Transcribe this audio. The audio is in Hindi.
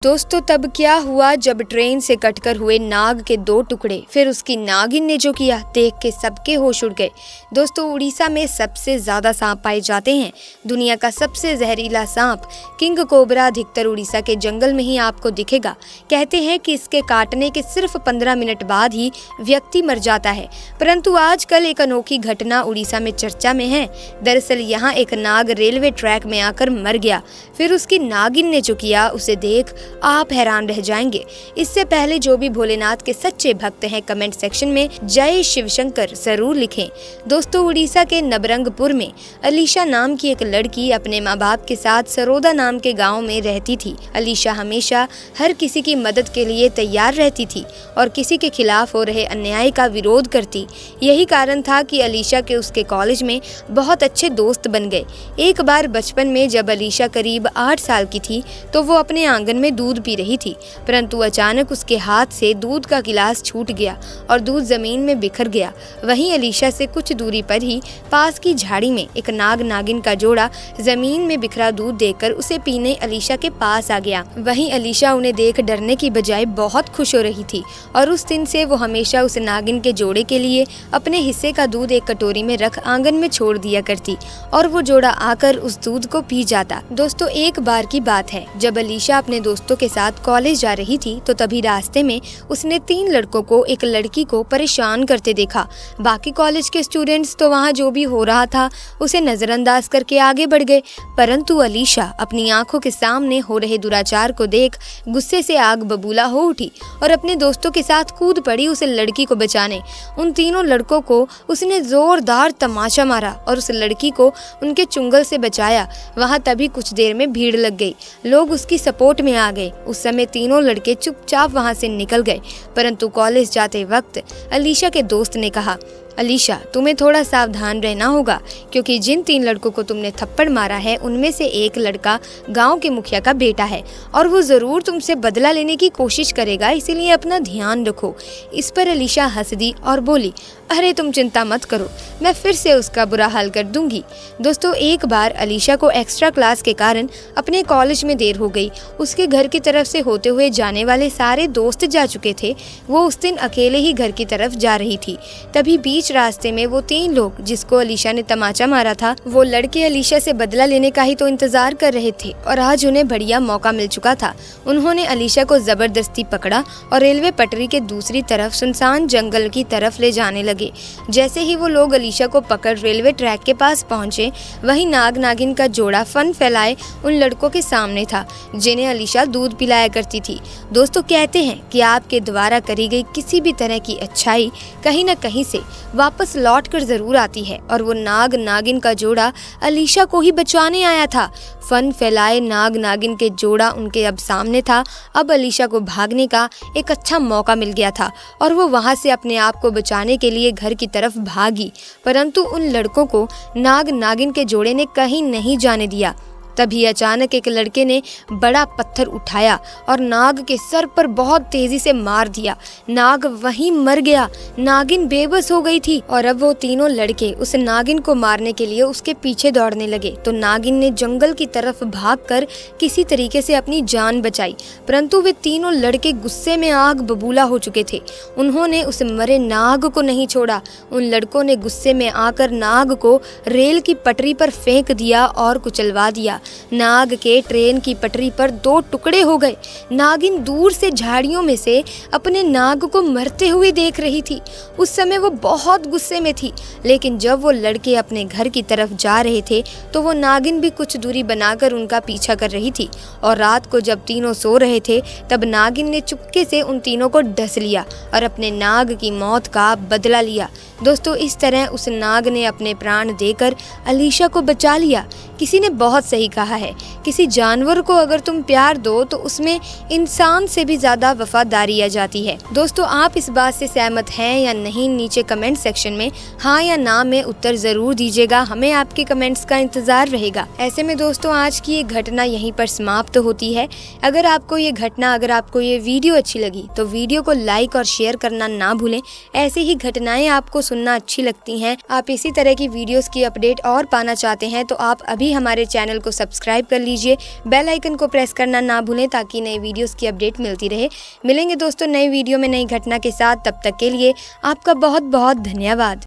दोस्तों तब क्या हुआ जब ट्रेन से कटकर हुए नाग के दो टुकड़े, फिर उसकी नागिन ने जो किया देख के सबके होश उड़ गए। दोस्तों उड़ीसा में सबसे ज्यादा सांप पाए जाते हैं। दुनिया का सबसे जहरीला सांप किंग कोबरा अधिकतर उड़ीसा के जंगल में ही आपको दिखेगा। कहते हैं कि इसके काटने के सिर्फ 15 मिनट बाद ही व्यक्ति मर जाता है। परंतु आजकल एक अनोखी घटना उड़ीसा में चर्चा में है। दरअसल यहाँ एक नाग रेलवे ट्रैक में आकर मर गया। फिर उसकी नागिन ने जो किया उसे देख आप हैरान रह जाएंगे। इससे पहले जो भी भोलेनाथ के सच्चे भक्त हैं कमेंट सेक्शन में जय शिव शंकर जरूर लिखें। दोस्तों उड़ीसा के नबरंगपुर में अलीशा नाम की एक लड़की अपने माँ बाप के साथ सरोदा नाम के गांव में रहती थी। अलीशा हमेशा हर किसी की मदद के लिए तैयार रहती थी और किसी के खिलाफ हो रहे अन्याय का विरोध करती। यही कारण था कि अलीशा के उसके कॉलेज में बहुत अच्छे दोस्त बन गए। एक बार बचपन में जब अलीशा करीब 8 साल की थी तो वो अपने आंगन में दूध पी रही थी, परंतु अचानक उसके हाथ से दूध का गिलास छूट गया और दूध जमीन में बिखर गया। वहीं अलीशा से कुछ दूरी पर ही पास की झाड़ी में एक नाग नागिन का जोड़ा जमीन में बिखरा दूध देखकर उसे पीने अलीशा के पास आ गया। वहीं अलीशा उन्हें देख डरने की बजाय बहुत खुश हो रही थी और उस दिन से वो हमेशा उस नागिन के जोड़े के लिए अपने हिस्से का दूध एक कटोरी में रख आंगन में छोड़ दिया करती और वो जोड़ा आकर उस दूध को पी जाता। दोस्तों एक बार की बात है, जब अलीशा अपने दोस्तों के साथ कॉलेज जा रही थी तो तभी रास्ते में उसने 3 लड़कों को एक लड़की को परेशान करते देखा। बाकी कॉलेज के स्टूडेंट्स तो वहाँ जो भी हो रहा था उसे नजरअंदाज करके आगे बढ़ गए, परंतु अलीशा अपनी आंखों के सामने हो रहे दुराचार को देख गुस्से से आग बबूला हो उठी और अपने दोस्तों के साथ कूद पड़ी उस लड़की को बचाने। उन तीनों लड़कों को उसने जोरदार तमाचा मारा और उस लड़की को उनके चुंगल से बचाया। वहाँ तभी कुछ देर में भीड़ लग गई, लोग उसकी सपोर्ट में आ गए। उस समय तीनों लड़के चुपचाप वहां से निकल गए, परंतु कॉलेज जाते वक्त अलीशा के दोस्त ने कहा, अलीशा तुम्हें थोड़ा सावधान रहना होगा, क्योंकि जिन 3 लड़कों को तुमने थप्पड़ मारा है उनमें से एक लड़का गांव के मुखिया का बेटा है और वो जरूर तुमसे बदला लेने की कोशिश करेगा, इसीलिए अपना ध्यान रखो। इस पर अलीशा हंस दी और बोली, अरे तुम चिंता मत करो, मैं फिर से उसका बुरा हाल कर दूंगी। दोस्तों एक बार अलीशा को एक्स्ट्रा क्लास के कारण अपने कॉलेज में देर हो गई। उसके घर की तरफ से होते हुए जाने वाले सारे दोस्त जा चुके थे। वो उस दिन अकेले ही घर की तरफ जा रही थी। तभी बीच रास्ते में वो 3 लोग जिसको अलीशा ने तमाचा मारा था, वो लड़के अलीशा से बदला लेने का ही तो इंतजार कर रहे थे और आज उन्हें बढ़िया मौका मिल चुका था। उन्होंने अलीशा को जबरदस्ती पकड़ा और रेलवे पटरी के दूसरी तरफ सुनसान जंगल की तरफ ले जाने लगे। जैसे ही वो लोग अलीशा को पकड़ रेलवे ट्रैक के पास पहुंचे, वहीं नाग नागिन का जोड़ा फन फैलाए उन लड़कों के सामने था जिन्हें अलीशा दूध पिलाया करती थी। दोस्तों कहते हैं कि आपके द्वारा करी गई किसी भी तरह की अच्छाई कहीं न कहीं से वापस लौट कर जरूर आती है और वो नाग नागिन का जोड़ा अलीशा को ही बचाने आया था। फन फैलाए नाग नागिन के जोड़ा उनके अब सामने था। अब अलीशा को भागने का एक अच्छा मौका मिल गया था और वो वहां से अपने आप को बचाने के लिए घर की तरफ भागी, परंतु उन लड़कों को नाग नागिन के जोड़े ने कहीं नहीं जाने दिया। तभी अचानक एक लड़के ने बड़ा पत्थर उठाया और नाग के सर पर बहुत तेजी से मार दिया। नाग वहीं मर गया। नागिन बेबस हो गई थी और अब वो तीनों लड़के उस नागिन को मारने के लिए उसके पीछे दौड़ने लगे। तो नागिन ने जंगल की तरफ भागकर किसी तरीके से अपनी जान बचाई, परंतु वे तीनों लड़के गुस्से में आग बबूला हो चुके थे। उन्होंने उस मरे नाग को नहीं छोड़ा। उन लड़कों ने गुस्से में आकर नाग को रेल की पटरी पर फेंक दिया और कुचलवा दिया। नाग के ट्रेन की पटरी पर 2 टुकड़े हो गए। नागिन दूर से झाड़ियों में से अपने नाग को मरते हुए देख रही थी। उस समय वो बहुत गुस्से में थी, लेकिन जब वो लड़के अपने घर की तरफ जा रहे थे तो वो नागिन भी कुछ दूरी बनाकर उनका पीछा कर रही थी। और रात को जब तीनों सो रहे थे तब नागिन ने चुपके से उन तीनों को डस लिया और अपने नाग की मौत का बदला लिया। दोस्तों इस तरह उस नाग ने अपने प्राण देकर अलीशा को बचा लिया। किसी ने बहुत सही कहा है, किसी जानवर को अगर तुम प्यार दो तो उसमें इंसान से भी ज्यादा वफादारी आ जाती है। दोस्तों आप इस बात से सहमत हैं या नहीं, नीचे कमेंट सेक्शन में हाँ या ना में उत्तर जरूर दीजिएगा। हमें आपके कमेंट्स का इंतजार रहेगा। ऐसे में दोस्तों आज की ये घटना यहीं पर समाप्त होती है। अगर आपको ये वीडियो अच्छी लगी तो वीडियो को लाइक और शेयर करना ना भूलें। ऐसे ही घटनाएं आपको सुनना अच्छी लगती हैं, आप इसी तरह की वीडियोस की अपडेट और पाना चाहते हैं तो आप अभी हमारे चैनल को सब्सक्राइब कर लीजिए, बेल आइकन को प्रेस करना ना भूलें ताकि नए वीडियोस की अपडेट मिलती रहे। मिलेंगे दोस्तों नए वीडियो में नई घटना के साथ, तब तक के लिए आपका बहुत बहुत धन्यवाद।